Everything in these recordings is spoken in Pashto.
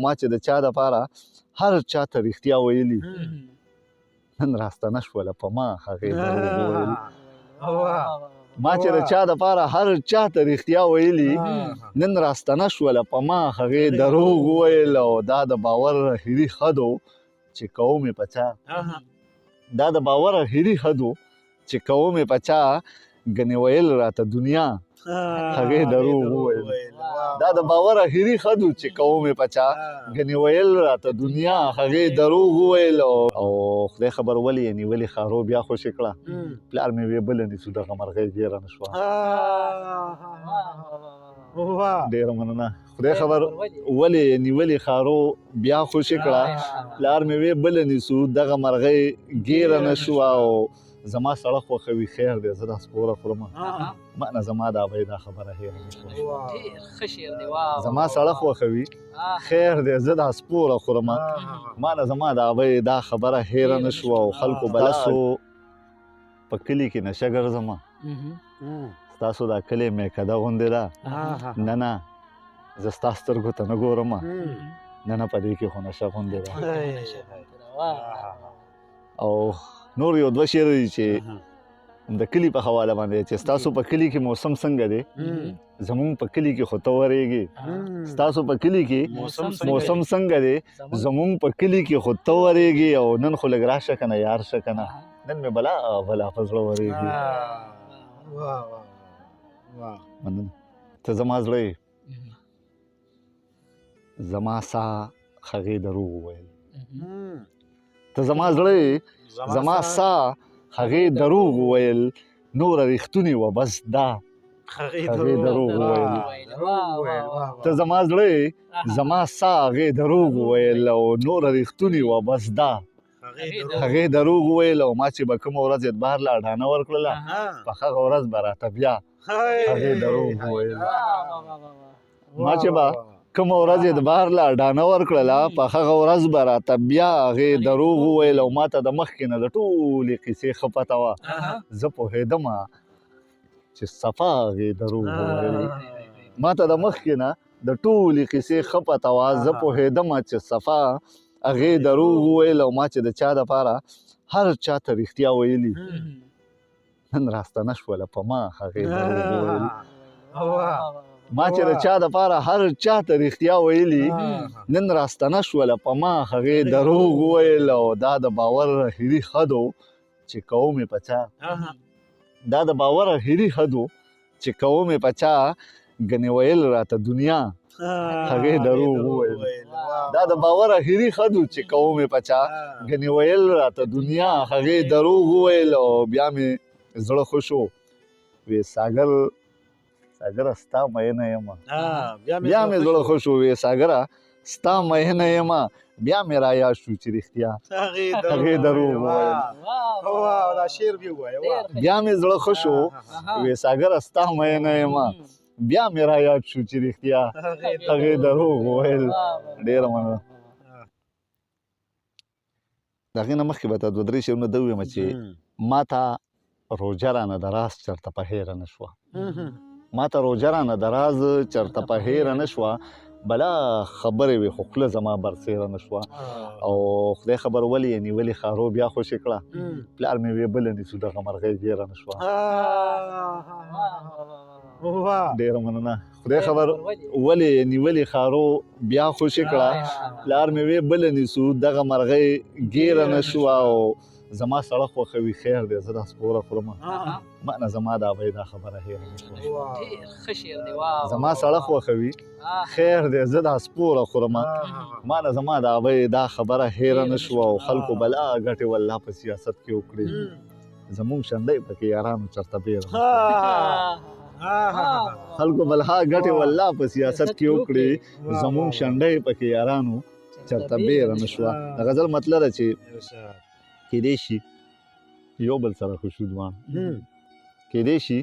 ما چې د چا دپاره هر چاته رښتیا ویلي نن راستنه شوله په ما هغې دروغ وویل ما چې د چا دپاره هر چاته رښتیا ویلي نن راستنه شوله په ما هغې دروغ وویل او دا د باور هیري خدو چې کوم یې په چا دا د باور هیري خدو چې کوم یې په چا ګنې ویل راته دنیا هغې دروغ وویل دا د باور هیري خدو چې کوم یې په چا ګنې ویل راته دنیا هغې دروغ وویل او خدای خبر ولې یې نیولې خارو بیا خوشې کړه پلار مې ویې بله نیسو دغه مرغۍ ګیره نه شوه ډېره مننه خدای خبر ولې یې نیولې خارو بیا خوشې کړه پلار مې ویې بله نیسو دغه مرغۍ ګیره نه شوه او زما سړه خوښوي خیر دی زه دا سپوره خورم ما نه زما د ابۍ دا خبره هېره نه شوه زما سړه خوښوي خیر دی زه دا سپوره خورم ما نه زما د ابۍ دا خبره هېره نه شوه او خلکو بلسو په کلي کې نشه ګرځم ستاسو دا کلی میکده غوندې ده نه نه زه ستا سترګو ته نه ګورم نه نه په دې کې خو نشه غوندې ده او نور یو دوه شعر دي چې د کلي په حواله باندې چې ستاسو په کلي کې موسم څنګه دی زمونږ په کلي کې خو ته ورېږي ستاسو په کلي کې موسم څنګه دی زمونږ په کلي کې خو ته ورېږي او نن خو لږ راشه که نه یار شه که نه نن مې بلا په زړه ورېږي مننه ته زما زړه یې زما سا هغې دروغ وویل ته زما زړه یې زما سا هغې دروغ وویل نوره رښتونې وه بس دا هغې دروغ وویل ته زما زړه یې زما سا هغې دروغ وویل او نوره رښتونې وه بس دا هغې دروغ وویل او ما چې به کومه ورځ اتبار له اډانه ورکړله په هغه ورځ به راته بیا هغې دروغ وویل ما چې به کومه ورځ اتبار له اډانه ورکړله په هغه ورځ به راته بیا هغې دروغ وویل او ما ته د مخکې نه د ټولې قیسې ښه پته وه زه پوهېدم چې صفا هغې دروغ وویل ما ته د مخکې نه د ټولې قیسې ښه پته وه زه پوهېدم چې صفا هغې دروغ وویل او ما چې د چا دپاره هر چاته رښتیا ویلي نن راستنه شوله په ما هغې دروغ وویل ما چې د چا دپاره هر چاته رښتیا ویلي نن راستنه شوله په ما هغې دروغ وویل او دا د باور هیري خدو چې کوم یې په چا دا د باور هیري خدو چې کوم یې په چا ګنې ویل راته دنیا هغې دروغ وویل دا د باور هیري خدو چې کوم یې په چا ګنې ویل راته دنیا هغې دروغ وویل او بیا مې زړه خوش و وی ساګره ستا مینه یم بیا مې زړه خوش و وی ساګره ستا مینه یم بیا مې را یاد شو چې رښتیا هغې دروغ وویل بیا مې زړه خوش و وی ساګره ستا مینه یم بیا مې را یاد شو چې رښتیا هغې دروغ وویل ډېره مننه د هغې نه مخکې به ته دوه درې شعرونه ده وویمه چې ما ته روژه رانه د راز چېرته په هېره نه شوه ما ته روژه رانه د راز چېرته په هېره نه شوه بلا خبرې وې خو خوله زما برسېره نه شوه او خدای خبر ولې یې نیولې خارو بیا خوشې کړه پلار مې ویې بله نیسو دغه مرغۍ ګیره نه شوه ډېره مننه خدای خبر ولې یې نیولې خارو بیا خوشې کړه پلار مې ویې بله نیسو دغه مرغۍ ګیره نه شوه او زما سړه خوښوي خیر دی زه دا سپوره خورم ما نه زما د ابۍ دا خبره هېره نه شوه زما سړه خوښوي خیر دی زه دا سپوره خورم ما نه زما د ابۍ دا خبره هېره نه شوه او خلکو بلا ګټې والله په سیاست کې وکړي زمونږ شنډۍ پکې یارانو چېرته بیره خلکو بلها ګټې والله په سیاست کې وکړي زمونږ شنډۍ پکې یارانو چېرته بیره نه شوه د غزل مطلب ده چې کېدای شي یو بل سره ښه شو دواړه کېدای شي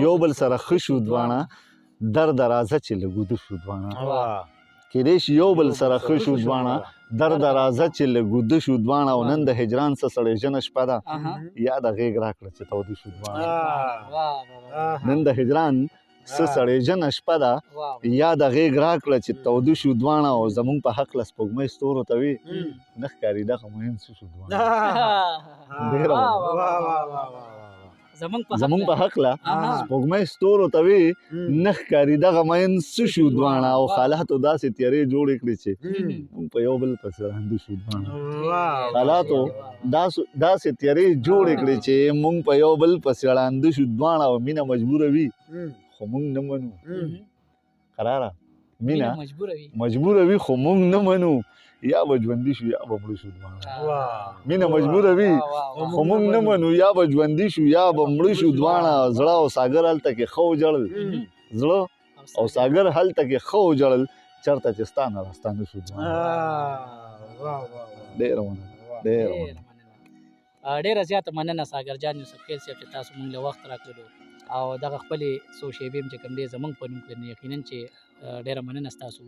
یو بل سره ښه شو دواړه درد راځه چې لږ وده شو دواړه کېدای شي یو بل سره ښه شو دواړه درد راځه چې لږ وده شو دواړه او نن د هجران څه سړی ژنه شپه ده یاده غېږ راکړه چې توده شو دواړه نن د هجران څه سړی جنه شپه ده یا د غېږ راکړه چې توده شو دواړه او زمونږ په هکله سپوږمۍ ستورو ته وي نه ښکاري دغه مهم څه شو دواړه زمونږ په هکله سپوږمۍ ستورو ته وي نه ښکاري دغه مین څه شو دواړه او حالاتو داسې تیارې جوړې کړې چې مونږ په یو بل پسې ړانده شو دواړه حالاتو داسې تیارې جوړې کړې چې مونږ په یو بل پسې ړانده شو دواړه او مینه مجبوره وي خو مونږ نه منو قراره مینه مجبوره وي خو مونږ نه منو یا به ژوندي شو یا به مړه شو دواړه مینه مجبوره وي خو مونږ نه منو یا به ژوندي شو یا به مړه شو دواړه زړه او ساګر هلته کې ښه وجړل زړه او ساګر هلته کې ښه وجړل چېرته چې ستا نه راستانه شو دواړه ډېره مننه ډېره زیاته مننه ساګر جان یوسف خیل صاحب چې تاسو مونږ له وخت راکړلو او دغه خپلې څو شیبې چې کوم دی زمونږ په نوم کړل یقینا چې ډېره مننه ستاسو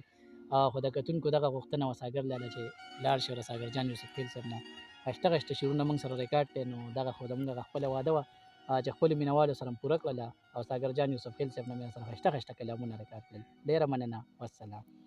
خو د کتونکو دغه غوښتنه وه ساګر لاله چې لاړ شي له ساګر جان یوسف خیل صاحب نه ښایسته ښایسته شعرونه موږ سره ریکارډ کړی نو دغه خو زموږ هغه خپله واده وه چې خپلو مینهوالو سره پوره کړله او ساګر جان یوسف خیل صاحب نه مې سره ښایسته ښایسته کلامونه ریکارډ کړل ډېره مننه والسلام